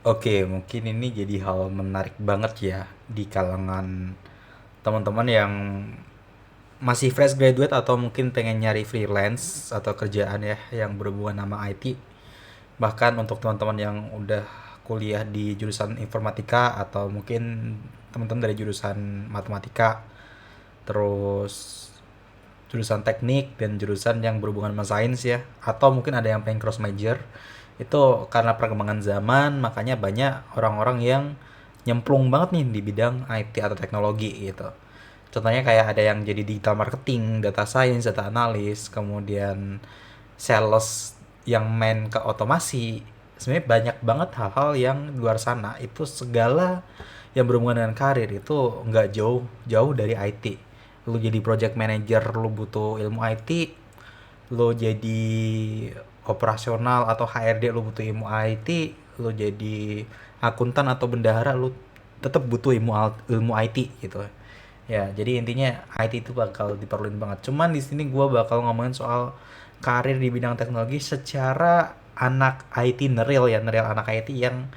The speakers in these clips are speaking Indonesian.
Oke, mungkin ini jadi hal menarik banget ya di kalangan teman-teman yang masih fresh graduate atau mungkin pengen nyari freelance atau kerjaan ya yang berhubungan sama IT. Bahkan untuk teman-teman yang udah kuliah di jurusan informatika atau mungkin teman-teman dari jurusan matematika, terus jurusan teknik dan jurusan yang berhubungan sama sains ya, atau mungkin ada yang pengen cross major. Itu karena perkembangan zaman makanya banyak orang-orang yang nyemplung banget nih di bidang IT atau teknologi gitu. Contohnya kayak ada yang jadi digital marketing, data science, data analis, kemudian sales yang main ke otomasi. Sebenarnya banyak banget hal-hal yang di luar sana. Itu segala yang berhubungan dengan karir itu nggak jauh jauh dari IT. Lu jadi project manager, lu butuh ilmu IT. Lu jadi operasional atau HRD, lu butuh ilmu IT. Lu jadi akuntan atau bendahara, lu tetap butuh ilmu IT gitu. Ya, jadi intinya IT itu bakal diperluin banget. Cuman di sini gue bakal ngomongin soal karir di bidang teknologi secara anak IT neril ya, neril anak IT yang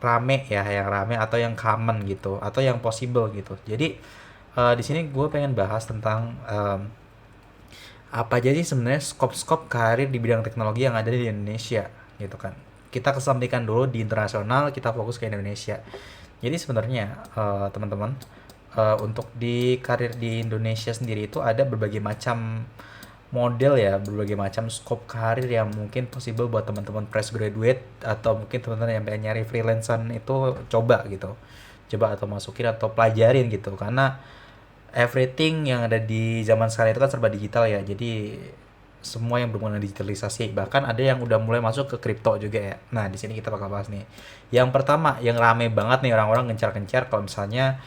rame ya, yang rame atau yang common gitu, atau yang possible gitu. Jadi di sini gue pengen bahas tentang apa aja sih sebenarnya skop-skop karir di bidang teknologi yang ada di Indonesia gitu kan. Kita kesampingkan dulu di internasional, kita fokus ke Indonesia. Jadi sebenarnya teman-teman, untuk di karir di Indonesia sendiri itu ada berbagai macam model ya, berbagai macam scope karir yang mungkin possible buat teman-teman fresh graduate atau mungkin teman-teman yang pengen nyari freelancer itu coba gitu. Coba atau masukin atau pelajarin gitu karena everything yang ada di zaman sekarang itu kan serba digital ya. Jadi semua yang berhubungan dengan digitalisasi, bahkan ada yang udah mulai masuk ke kripto juga ya. Nah, di sini kita bakal bahas nih. Yang pertama, yang rame banget nih orang-orang gencar-gencar kalau misalnya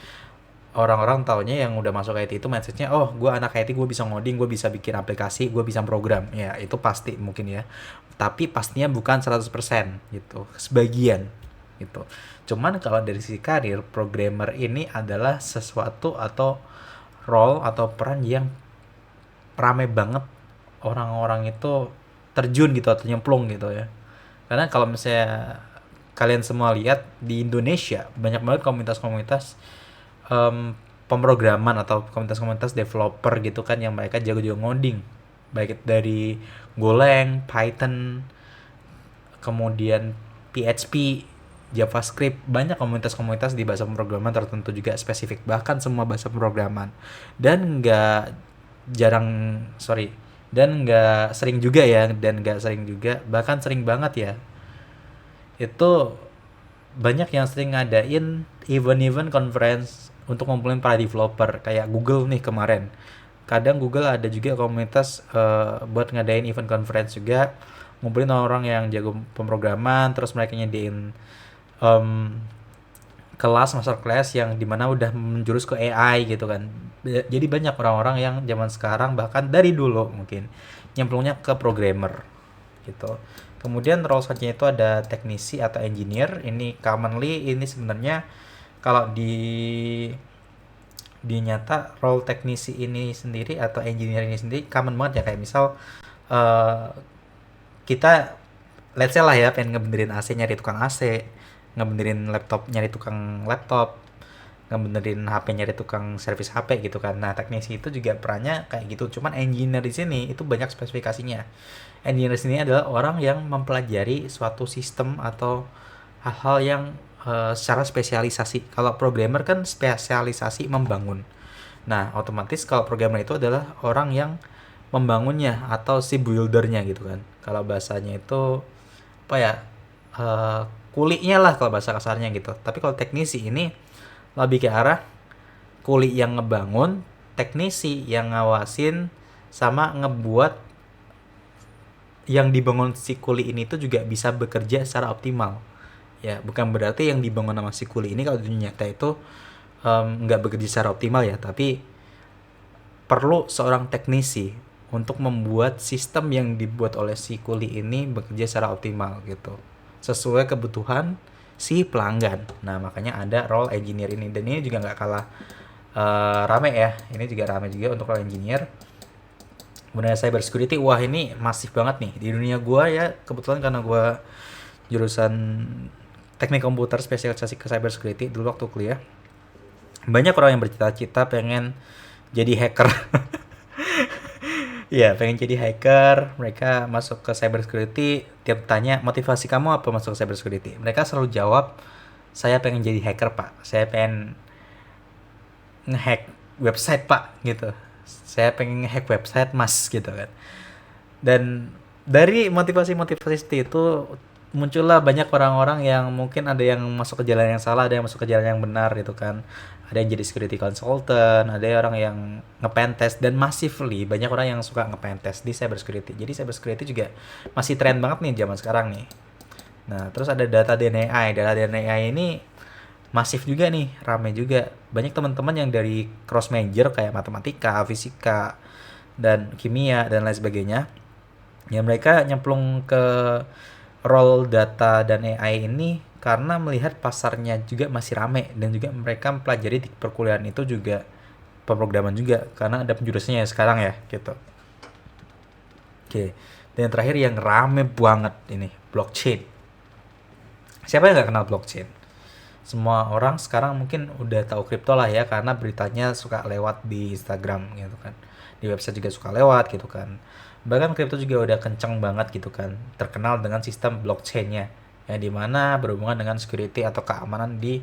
orang-orang taunya yang udah masuk IT itu mindsetnya, oh gue anak IT, gue bisa ngoding, gue bisa bikin aplikasi, gue bisa program. Ya itu pasti mungkin ya, tapi pastinya bukan 100% gitu, sebagian gitu. Cuman kalau dari sisi karir, programmer ini adalah sesuatu atau role atau peran yang rame banget orang-orang itu terjun gitu atau nyemplung gitu ya. Karena kalau misalnya kalian semua lihat di Indonesia banyak banget komunitas-komunitas pemrograman atau komunitas-komunitas developer gitu kan yang mereka jago-jago ngoding, baik dari Golang, Python, kemudian PHP, JavaScript. Banyak komunitas-komunitas di bahasa pemrograman tertentu juga spesifik, bahkan semua bahasa pemrograman. Dan nggak jarang, sorry, dan nggak sering juga ya, dan nggak sering juga, bahkan sering banget ya, itu banyak yang sering ngadain event-event conference untuk ngumpulin para developer kayak Google nih kemarin. Kadang Google ada juga komunitas buat ngadain event conference juga, ngumpulin orang yang jago pemrograman, terus mereka nyediain em, kelas master class yang dimana udah menjurus ke AI gitu kan. Jadi banyak orang-orang yang zaman sekarang bahkan dari dulu mungkin nyemplungnya ke programmer gitu. Kemudian role selanjutnya itu ada teknisi atau engineer. Ini commonly ini sebenarnya kalau di nyata role teknisi ini sendiri atau engineer ini sendiri common banget ya, kayak misal eh, kita let's say lah ya pengen ngebenerin AC, nyari tukang AC, ngebenerin laptop nyari tukang laptop, ngebenerin HP nyari tukang servis HP gitu kan. Nah, teknisi itu juga perannya kayak gitu. Cuman engineer di sini itu banyak spesifikasinya. Engineer di sini adalah orang yang mempelajari suatu sistem atau hal-hal yang secara spesialisasi. Kalau programmer kan spesialisasi membangun. Nah, otomatis kalau programmer itu adalah orang yang membangunnya atau si buildernya gitu kan. Kalau bahasanya itu apa ya? eh, kuliknya lah kalau bahasa kasarnya gitu. Tapi kalau teknisi ini lebih ke arah kuli yang ngebangun, teknisi yang ngawasin, sama ngebuat yang dibangun si kuli ini tuh juga bisa bekerja secara optimal. Ya, bukan berarti yang dibangun sama si kuli ini kalau di dunia nyata itu nggak bekerja secara optimal ya, tapi perlu seorang teknisi untuk membuat sistem yang dibuat oleh si kuli ini bekerja secara optimal gitu, sesuai kebutuhan si pelanggan. Nah, makanya ada role engineer ini, dan ini juga nggak kalah rame ya. Ini juga rame juga untuk role engineer. Kemudian cyber security, wah ini masif banget nih di dunia gua ya, kebetulan karena gua jurusan teknik komputer spesialisasi ke cyber security dulu waktu kuliah. Banyak orang yang bercita-cita pengen jadi hacker. Iya, pengen jadi hacker. Mereka masuk ke cyber security, tiap tanya motivasi kamu apa masuk ke cyber security. Mereka selalu jawab, saya pengen jadi hacker pak. Saya pengen ngehack website pak, gitu. Saya pengen ngehack website mas, gitu kan. Dan dari motivasi-motivasi seperti itu muncullah banyak orang-orang yang mungkin ada yang masuk ke jalan yang salah, ada yang masuk ke jalan yang benar gitu kan. Ada yang jadi security consultant, ada orang yang ngepentest, dan massively banyak orang yang suka ngepentest di cyber security. Jadi cyber security juga masih tren banget nih zaman sekarang nih. Nah, terus ada data dan AI. Data dan AI ini masif juga nih, rame juga. Banyak teman-teman yang dari cross major kayak matematika, fisika, dan kimia dan lain sebagainya, ya mereka nyemplung ke role data dan AI ini karena melihat pasarnya juga masih rame, dan juga mereka mempelajari di perkuliahan itu juga pemrograman juga karena ada penjurusnya ya sekarang ya gitu. Oke, dan yang terakhir yang rame banget ini, blockchain. Siapa yang nggak kenal blockchain? Semua orang sekarang mungkin udah tahu kripto lah ya, karena beritanya suka lewat di Instagram gitu kan, di website juga suka lewat gitu kan. Bahkan kripto juga udah kenceng banget gitu kan, terkenal dengan sistem blockchainnya, yang dimana berhubungan dengan security atau keamanan di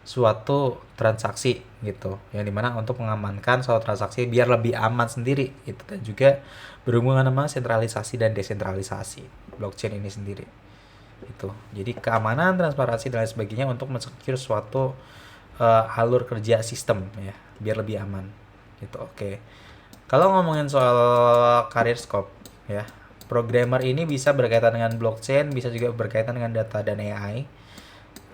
suatu transaksi gitu, yang dimana untuk mengamankan suatu transaksi biar lebih aman sendiri gitu, dan juga berhubungan sama sentralisasi dan desentralisasi blockchain ini sendiri itu. Jadi keamanan, transparansi dan lain sebagainya untuk mensecure suatu alur kerja sistem ya, biar lebih aman gitu. Oke. Kalau ngomongin soal career scope ya, programmer ini bisa berkaitan dengan blockchain, bisa juga berkaitan dengan data dan AI.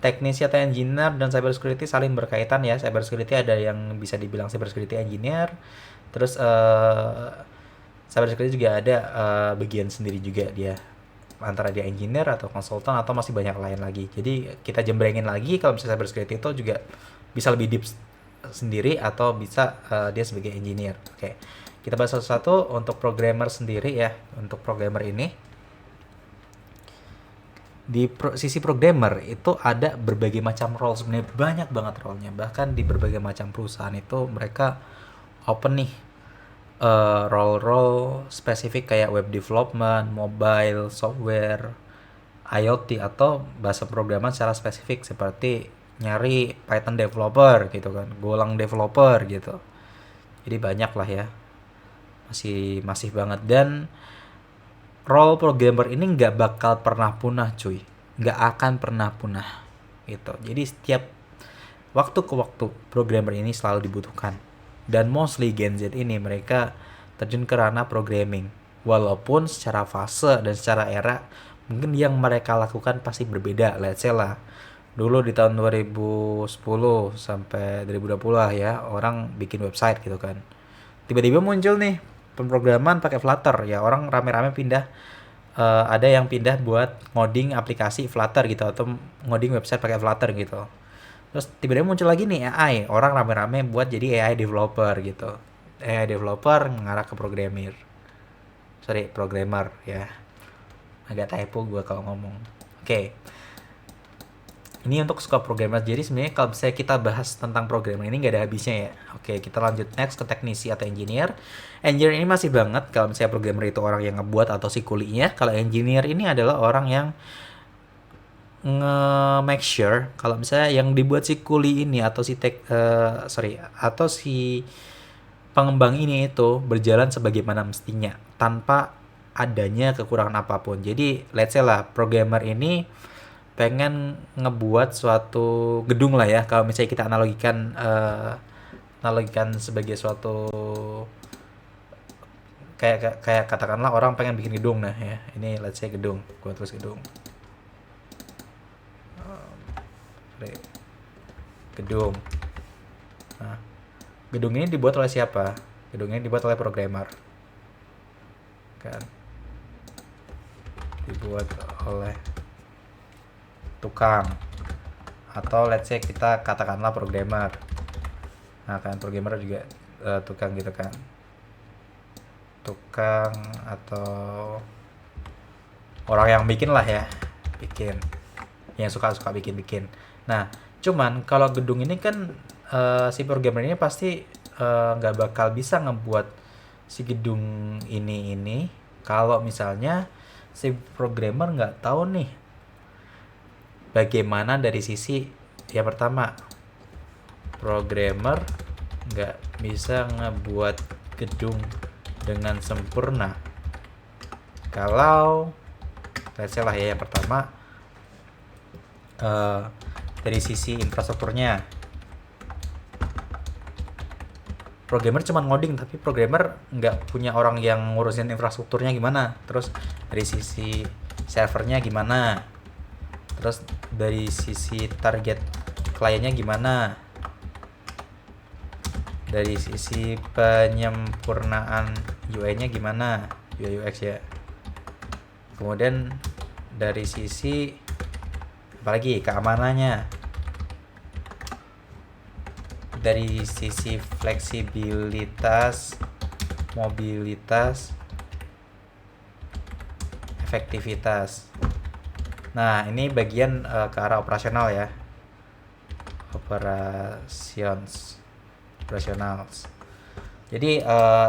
Teknisi atau engineer dan cyber security saling berkaitan ya. Cyber security ada yang bisa dibilang cyber security engineer, terus cyber security juga ada bagian sendiri juga dia, antara dia engineer atau konsultan atau masih banyak lain lagi. Jadi kita jembrengin lagi, kalau misalnya cyber security itu juga bisa lebih deep sendiri atau bisa dia sebagai engineer. Oke. Kita bahas satu-satu. Untuk programmer sendiri ya, untuk programmer ini di sisi programmer itu ada berbagai macam role, sebenarnya banyak banget role-nya. Bahkan di berbagai macam perusahaan itu mereka open nih role-role spesifik kayak web development, mobile, software, IoT, atau bahasa programan secara spesifik seperti nyari Python developer gitu kan, Golang developer gitu. Jadi banyak lah ya, masih banget. Dan role programmer ini nggak bakal pernah punah cuy, nggak akan pernah punah gitu. Jadi setiap waktu ke waktu programmer ini selalu dibutuhkan, dan mostly Gen Z ini mereka terjun ke ranah programming, walaupun secara fase dan secara era mungkin yang mereka lakukan pasti berbeda. Let's say lah dulu di tahun 2010 sampai 2020 lah ya, orang bikin website gitu kan, tiba-tiba muncul nih pemrograman pakai Flutter ya, orang rame-rame pindah, ada yang pindah buat ngoding aplikasi Flutter gitu, atau ngoding website pakai Flutter gitu. Terus tiba-tiba muncul lagi nih AI, orang rame-rame buat jadi AI developer gitu. AI developer mengarah ke programmer ya, agak typo gue kalau ngomong. Oke. Ini untuk scope programmer. Jadi sebenarnya kalau misalnya kita bahas tentang programmer ini nggak ada habisnya ya. Oke, kita lanjut next ke teknisi atau engineer. Engineer ini masih banget kalau misalnya programmer itu orang yang ngebuat atau si kulinya. Kalau engineer ini adalah orang yang nge-make sure kalau misalnya yang dibuat si kuli ini atau atau si pengembang ini itu berjalan sebagaimana mestinya tanpa adanya kekurangan apapun. Jadi let's say lah programmer ini pengen ngebuat suatu gedung lah ya, kalau misalnya kita analogikan sebagai suatu, kayak katakanlah orang pengen bikin gedung. Nah ya, ini let's say gedung, gua tulis gedung. Gedung. Nah, gedung ini dibuat oleh siapa? Gedung ini dibuat oleh programmer kan, dibuat oleh tukang, atau let's say kita katakanlah programmer. Nah kan programmer juga tukang gitu kan, tukang atau orang yang bikin lah ya, bikin. yang suka-suka bikin-bikin. Nah, cuman kalau gedung ini kan si programmer ini pasti nggak bakal bisa ngebuat si gedung ini kalau misalnya si programmer nggak tahu nih bagaimana dari sisi yang pertama, programmer nggak bisa ngebuat gedung dengan sempurna kalau let's say lah ya, yang pertama dari sisi infrastrukturnya. Programmer cuma ngoding tapi programmer nggak punya orang yang ngurusin infrastrukturnya gimana, terus dari sisi servernya gimana, terus dari sisi target kliennya gimana, dari sisi penyempurnaan UI-nya gimana, UI UX ya, kemudian dari sisi apalagi keamanannya, dari sisi fleksibilitas, mobilitas, efektivitas. Nah, ini bagian ke arah operasional ya. Operationals. Jadi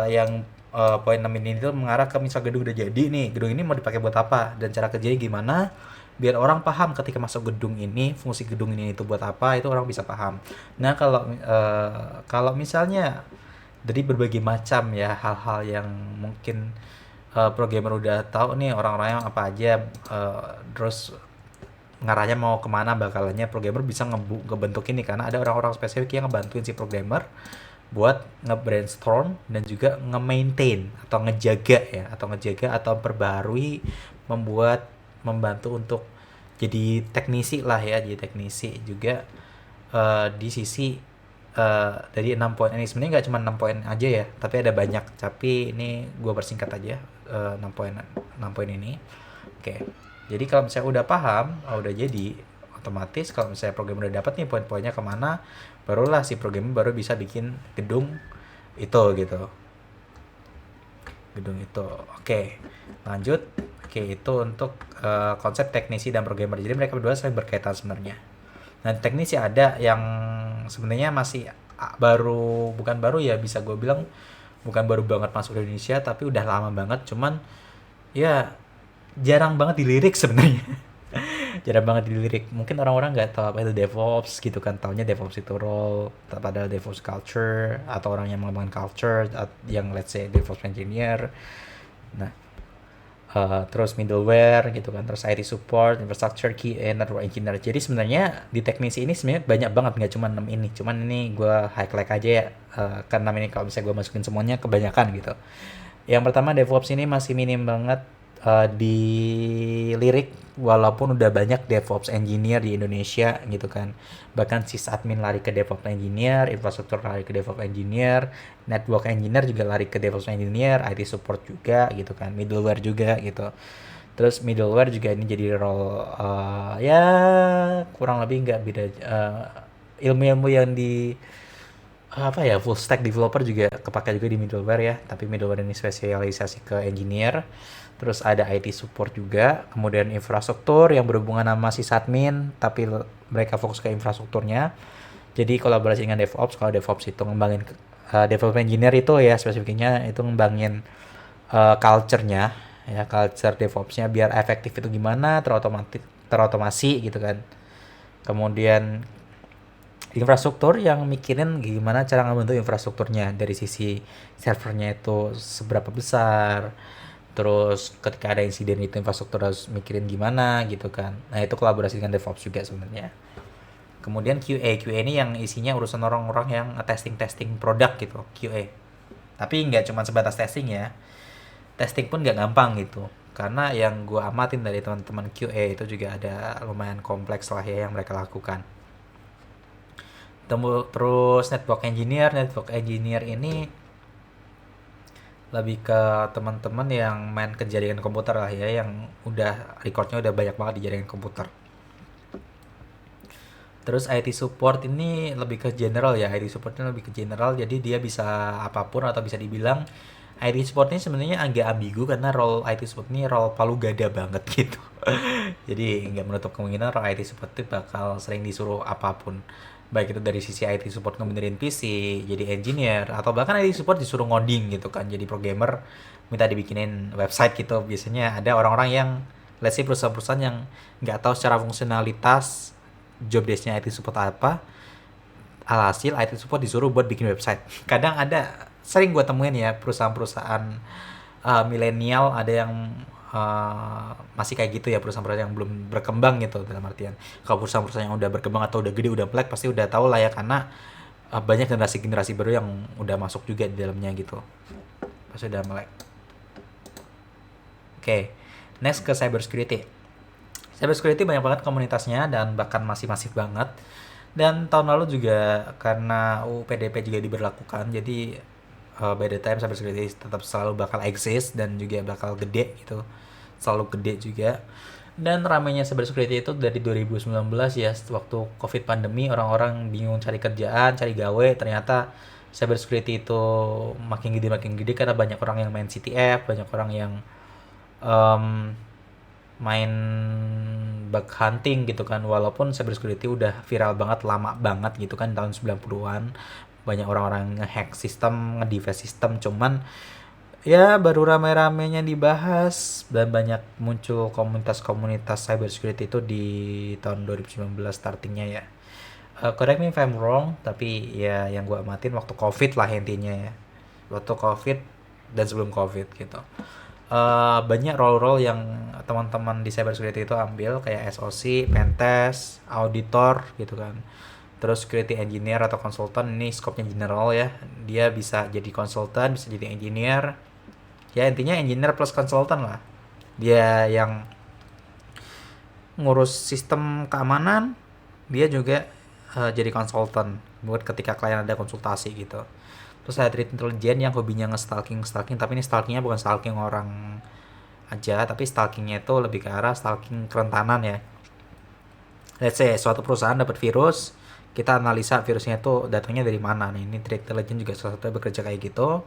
yang poin 6 ini itu mengarah ke misal gedung udah jadi nih, gedung ini mau dipakai buat apa dan cara kerjanya gimana, biar orang paham ketika masuk gedung ini, fungsi gedung ini itu buat apa, itu orang bisa paham. Nah, kalau misalnya dari berbagai macam ya hal-hal yang mungkin programmer udah tahu nih orang-orangnya apa aja, terus ngarahnya mau kemana bakalannya, programmer bisa ngebentuk ini karena ada orang-orang spesifik yang ngebantuin si programmer buat nge-brainstorm dan juga nge-maintain atau ngejaga atau perbarui, membantu untuk jadi teknisi lah ya, jadi teknisi juga di sisi dari 6 poin ini. Sebenarnya nggak cuma 6 poin aja ya, tapi ada banyak, tapi ini gue persingkat aja 6 poin ini. Oke, jadi kalau misalnya udah paham, udah jadi otomatis kalau misalnya programmer udah dapat nih poin-poinnya kemana, barulah si programmer baru bisa bikin gedung itu gitu, gedung itu. Oke, lanjut. Oke, itu untuk konsep teknisi dan programmer. Jadi mereka berdua saling berkaitan sebenarnya. Nah, teknisi ada yang sebenarnya masih bukan baru ya, bisa gue bilang bukan baru banget masuk ke Indonesia, tapi udah lama banget. Cuman ya jarang banget dilirik sebenarnya. Jarang banget dilirik. Mungkin orang-orang nggak tahu apa itu DevOps gitu kan, taunya DevOps itu role, padahal DevOps culture atau orang yang mengembangkan culture yang let's say DevOps engineer. Nah, terus middleware gitu kan, terus IT support, infrastructure, QA, network engineer. Jadi sebenarnya di teknisi ini sebenarnya banyak banget, nggak cuma 6 ini. Cuman ini gue highlight aja ya, karena 6 ini kalau misalnya gue masukin semuanya kebanyakan gitu. Yang pertama, DevOps ini masih minim banget dilirik, walaupun udah banyak DevOps engineer di Indonesia gitu kan. Bahkan sysadmin lari ke DevOps engineer, infrastruktur lari ke DevOps engineer, network engineer juga lari ke DevOps engineer, IT support juga gitu kan, middleware juga gitu. Terus middleware juga ini jadi role ya kurang lebih nggak beda, ilmu-ilmu yang di apa ya, full stack developer juga kepake juga di middleware ya, tapi middleware ini spesialisasi ke engineer. Terus ada IT support juga, kemudian infrastruktur yang berhubungan sama sysadmin tapi mereka fokus ke infrastrukturnya, jadi kolaborasi dengan DevOps. Kalau DevOps itu ngembangin DevOps engineer itu ya spesifiknya itu ngembangin culture-nya ya, culture DevOps-nya biar efektif itu gimana, terotomasi gitu kan. Kemudian infrastruktur yang mikirin gimana cara ngebentuk infrastrukturnya, dari sisi servernya itu seberapa besar, terus ketika ada insiden itu infrastruktur harus mikirin gimana gitu kan. Nah, itu kolaborasi dengan DevOps juga sebenarnya. Kemudian QA ini yang isinya urusan orang-orang yang testing produk gitu, QA. Tapi nggak cuma sebatas testing ya, testing pun nggak gampang gitu, karena yang gue amatin dari teman-teman QA itu juga ada lumayan kompleks lah ya yang mereka lakukan. Terus network engineer ini lebih ke teman-teman yang main ke jaringan komputer lah ya, yang udah recordnya udah banyak banget di jaringan komputer. Terus IT support ini lebih ke general ya, IT support ini lebih ke general, jadi dia bisa apapun atau bisa dibilang IT support ini sebenarnya agak ambigu karena role IT support ini role palu gada banget gitu. Jadi nggak menutup kemungkinan role IT support itu bakal sering disuruh apapun. Baik itu dari sisi IT support ngebenerin PC, jadi engineer, atau bahkan IT support disuruh ngoding gitu kan, jadi programmer minta dibikinin website gitu. Biasanya ada orang-orang yang, let's say perusahaan-perusahaan yang nggak tahu secara fungsionalitas job desk-nya IT support apa, alhasil IT support disuruh buat bikin website. Kadang ada, sering gue temuin ya, perusahaan-perusahaan milenial ada yang masih kayak gitu ya, perusahaan-perusahaan yang belum berkembang gitu, dalam artian kalau perusahaan-perusahaan yang udah berkembang atau udah gede, udah melek, pasti udah tahu lah ya, karena banyak generasi-generasi baru yang udah masuk juga di dalamnya gitu, pasti udah melek. Oke, next ke cyber security. Cyber security banyak banget komunitasnya dan bahkan masih masif banget. Dan tahun lalu juga karena UU PDP juga diberlakukan, jadi by the time cyber security tetap selalu bakal eksis dan juga bakal gede gitu, selalu gede juga. Dan ramainya cyber security itu dari 2019 ya, waktu COVID pandemi, orang-orang bingung cari kerjaan, cari gawe, ternyata cyber security itu makin gede karena banyak orang yang main CTF, banyak orang yang um, main bug hunting gitu kan, walaupun cyber security udah viral banget lama banget gitu kan, tahun 90-an banyak orang-orang ngehack sistem, nge-device sistem, cuman ya baru ramai-ramainya dibahas dan banyak muncul komunitas-komunitas cyber security itu di tahun 2019 startingnya ya. Correct me if I'm wrong, tapi ya yang gue amatin waktu COVID lah intinya ya, waktu COVID dan sebelum COVID gitu. Banyak role-role yang teman-teman di cyber security itu ambil, kayak SOC, pentest, auditor gitu kan. Terus security engineer atau konsultan, ini scope-nya general ya. Dia bisa jadi konsultan, bisa jadi engineer. Ya intinya engineer plus konsultan lah. Dia yang ngurus sistem keamanan, dia juga jadi konsultan buat ketika klien ada konsultasi gitu. Terus ada threat intelligence yang hobinya nge-stalking, tapi ini stalkingnya bukan stalking orang aja, tapi stalkingnya itu lebih ke arah stalking kerentanan ya. Let's say suatu perusahaan dapat virus, kita analisa virusnya itu datangnya dari mana nih. Ini threat intelligence juga salah satu bekerja kayak gitu.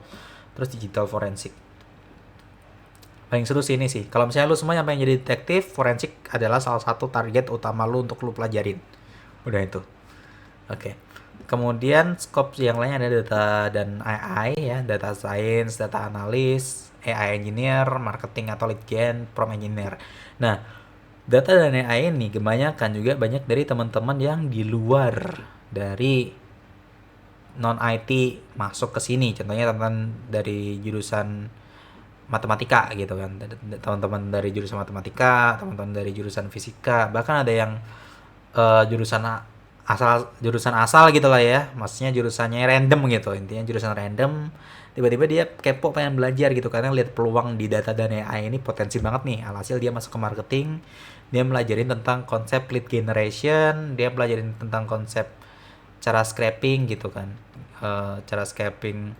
Terus digital forensik. Paling seru sih ini sih. Kalau misalnya lu semua yang pengen jadi detektif, forensik adalah salah satu target utama lu untuk lu pelajarin. Udah itu. Oke. Kemudian scope yang lainnya ada data dan AI ya, data science, data analis, AI engineer, marketing atau lead gen, prompt engineer. Nah, data dan AI ini kebanyakan juga banyak dari teman-teman yang di luar dari non IT masuk ke sini. Contohnya teman-teman dari jurusan matematika gitu kan, teman-teman dari jurusan matematika, teman-teman dari jurusan fisika, bahkan ada yang jurusan asal gitu lah ya, maksudnya jurusannya random gitu, intinya jurusan random, tiba-tiba dia kepo pengen belajar gitu karena lihat peluang di data dan AI ini potensi banget nih, alhasil dia masuk ke marketing, dia pelajarin tentang konsep lead generation, dia pelajarin tentang konsep cara scraping gitu kan. Cara scraping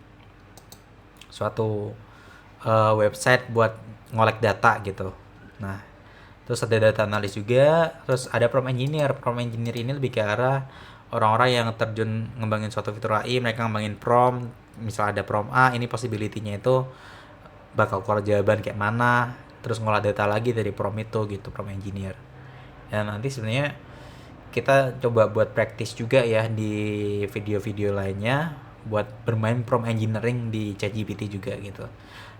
suatu website buat ngolek data gitu. Nah, terus ada data analis juga, terus ada prompt engineer. Prompt engineer ini lebih ke arah orang-orang yang terjun ngembangin suatu fitur AI, mereka ngembangin prompt, misal ada prompt A, ini possibility-nya itu bakal keluar jawaban kayak mana, terus ngolah data lagi dari prompt itu gitu, prompt engineer. Dan nanti sebenarnya kita coba buat practice juga ya di video-video lainnya buat bermain prompt engineering di ChatGPT juga gitu.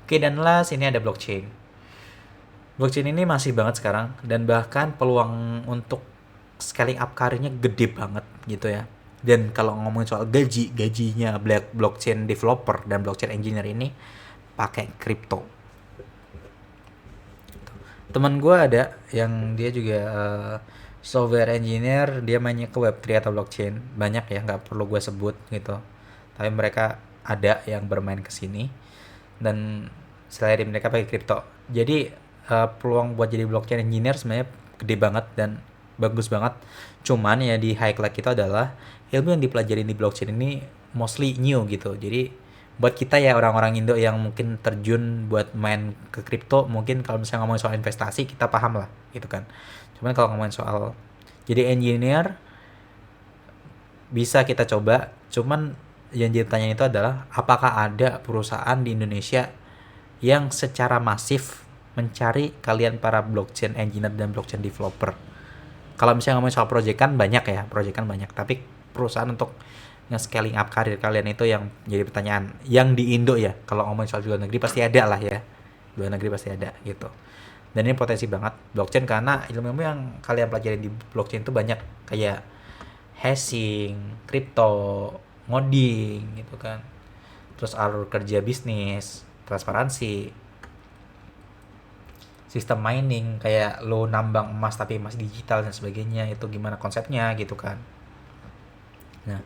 Oke, dan last ini ada blockchain. Blockchain ini masih banget sekarang dan bahkan peluang untuk scaling up karirnya gede banget gitu ya. Dan kalau ngomongin soal gajinya blockchain developer dan blockchain engineer ini pakai kripto. Teman gue ada yang dia juga software engineer, dia mainnya ke Web3 atau blockchain. Banyak ya, nggak perlu gue sebut gitu. Tapi mereka ada yang bermain ke sini dan selain mereka pakai kripto. Jadi peluang buat jadi blockchain engineer sebenarnya gede banget dan bagus banget. Cuman ya di highlight kita adalah ilmu yang dipelajari di blockchain ini mostly new gitu. Jadi buat kita ya orang-orang Indo yang mungkin terjun buat main ke kripto, mungkin kalau misalnya ngomongin soal investasi kita paham lah gitu kan. Cuman kalau ngomongin soal jadi engineer bisa kita coba, cuman yang ditanya itu adalah apakah ada perusahaan di Indonesia yang secara masif mencari kalian para blockchain engineer dan blockchain developer. Kalau misalnya ngomongin soal proyekan banyak, tapi perusahaan untuk nge-scaling up karir kalian itu yang jadi pertanyaan. Yang di Indo ya, kalau ngomongin soal luar negeri pasti ada lah ya. Luar negeri pasti ada gitu. Dan ini potensi banget blockchain karena ilmu-ilmu yang kalian pelajari di blockchain itu banyak, kayak hashing, crypto, ngoding gitu kan. Terus alur kerja bisnis, transparansi, sistem mining kayak lo nambang emas tapi emas digital dan sebagainya, itu gimana konsepnya gitu kan. Nah,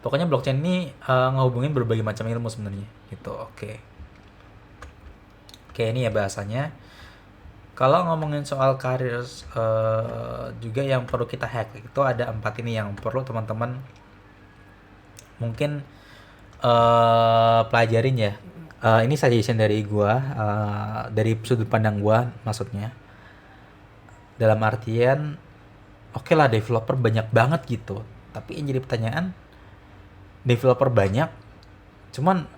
pokoknya blockchain ini ngehubungin berbagai macam ilmu sebenarnya gitu. Oke, ini ya bahasanya. Kalau ngomongin soal karir juga yang perlu kita hack itu ada 4 ini yang perlu teman-teman mungkin pelajarin ya. Ini suggestion dari gua, dari sudut pandang gua maksudnya. Dalam artian oke lah developer banyak banget gitu. Tapi yang jadi pertanyaan, developer banyak, cuman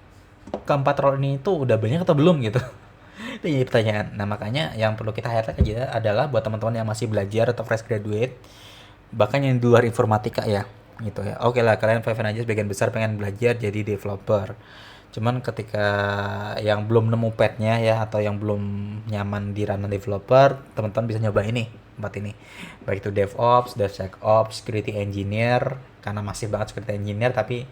keempat role ini itu udah banyak atau belum gitu. Itu jadi pertanyaan. Nah makanya yang perlu kita highlight aja adalah buat teman-teman yang masih belajar atau fresh graduate, bahkan yang di luar informatika ya gitu ya. Oke lah kalian fine aja sebagian besar pengen belajar jadi developer. Cuman ketika yang belum nemu petnya ya atau yang belum nyaman di ranah developer, teman-teman bisa nyoba ini, 4 ini. Baik itu DevOps, DevSecOps, Security Engineer, karena masih banget Security Engineer, tapi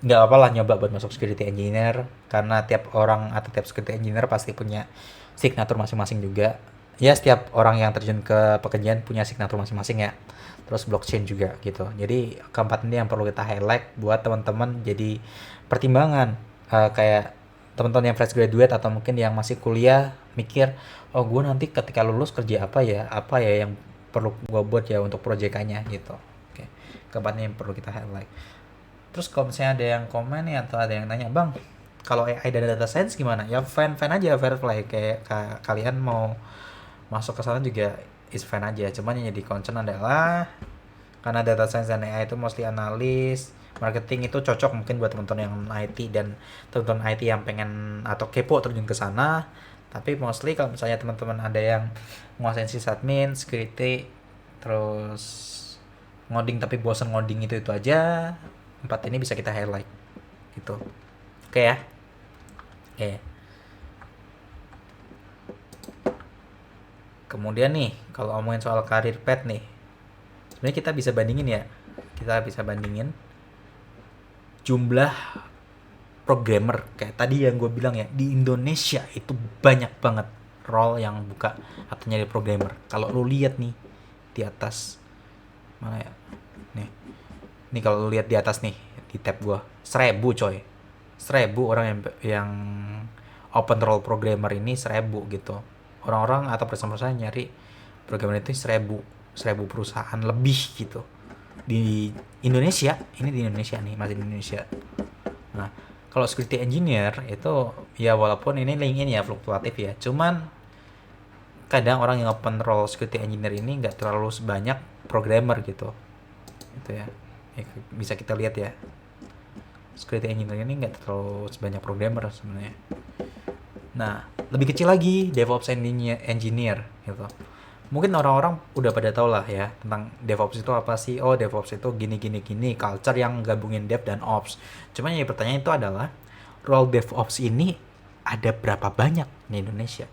nggak apa lah nyoba buat masuk Security Engineer karena tiap orang atau tiap Security Engineer pasti punya signatur masing-masing juga. Ya setiap orang yang terjun ke pekerjaan punya signatur masing-masing ya. Terus blockchain juga gitu. Jadi keempat ini yang perlu kita highlight buat teman-teman jadi pertimbangan. Kayak teman-teman yang fresh graduate atau mungkin yang masih kuliah mikir, oh gue nanti ketika lulus kerja apa ya yang perlu gue buat ya untuk proyekannya gitu. Oke, keempat ini yang perlu kita highlight. Terus kalau misalnya ada yang komen nih atau ada yang nanya, bang, kalau AI dan data science gimana? Ya fine aja, fair play. Kayak kalian mau masuk ke sana juga is fine aja. Cuman yang jadi concern adalah karena data science dan AI itu mostly analis, marketing itu cocok mungkin buat teman-teman yang IT dan teman-teman IT yang pengen atau kepo terjun ke sana. Tapi mostly kalau misalnya teman-teman ada yang nguasain sysadmin, security, terus ngoding tapi bosan ngoding itu aja, 4 ini bisa kita highlight gitu. Oke ya. Oke. Kemudian nih kalau ngomongin soal karir path nih, sebenarnya kita bisa bandingin jumlah programmer kayak tadi yang gue bilang ya, di Indonesia itu banyak banget role yang buka atau nyari programmer. Kalau lu lihat nih di atas mana ya, nih kalau lu lihat di atas nih di tab gue 1000 coy, 1000 orang yang open role programmer ini 1000 gitu. Orang-orang atau perusahaan-perusahaan nyari programmer itu 1000 perusahaan lebih gitu di Indonesia. Ini di Indonesia nih, masih di Indonesia. Nah kalau security engineer itu ya walaupun ini LinkedIn ya fluktuatif ya, cuman kadang orang yang open role security engineer ini nggak terlalu sebanyak programmer gitu ya. Bisa kita lihat ya, security engineer ini nggak terlalu sebanyak programmer sebenarnya. Nah lebih kecil lagi DevOps engineer gitu. Mungkin orang-orang udah pada tau lah ya tentang DevOps itu apa sih. Oh DevOps itu gini culture yang gabungin Dev dan Ops. Cuman yang pertanyaan itu adalah role DevOps ini ada berapa banyak di Indonesia?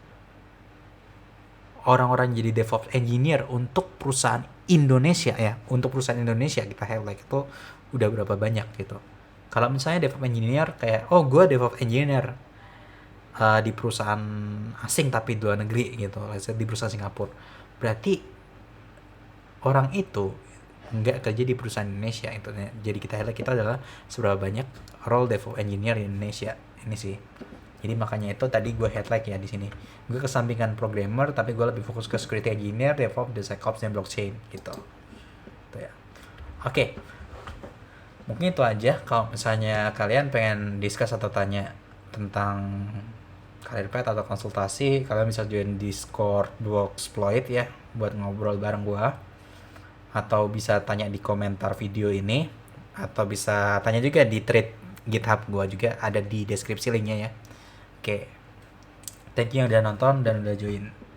Orang-orang jadi DevOps engineer untuk perusahaan Indonesia ya, untuk perusahaan Indonesia kita highlight itu udah berapa banyak gitu. Kalau misalnya DevOps engineer kayak oh gue DevOps engineer di perusahaan asing tapi di luar negeri gitu, di perusahaan Singapura, berarti orang itu nggak kerja di perusahaan Indonesia itu. Jadi kita highlight kita adalah seberapa banyak role DevOps engineer di Indonesia ini sih. Jadi makanya itu tadi gue headlight ya di sini. Gue kesampingkan programmer tapi gue lebih fokus ke security engineer, DevOps, DevSecOps dan blockchain gitu. Itu ya. Oke. Mungkin itu aja. Kalau misalnya kalian pengen discuss atau tanya tentang career path atau konsultasi, kalian bisa join Discord Duoxploit ya buat ngobrol bareng gue. Atau bisa tanya di komentar video ini, atau bisa tanya juga di thread GitHub gue juga ada di deskripsi linknya ya. Oke. Thank you yang udah nonton dan udah join.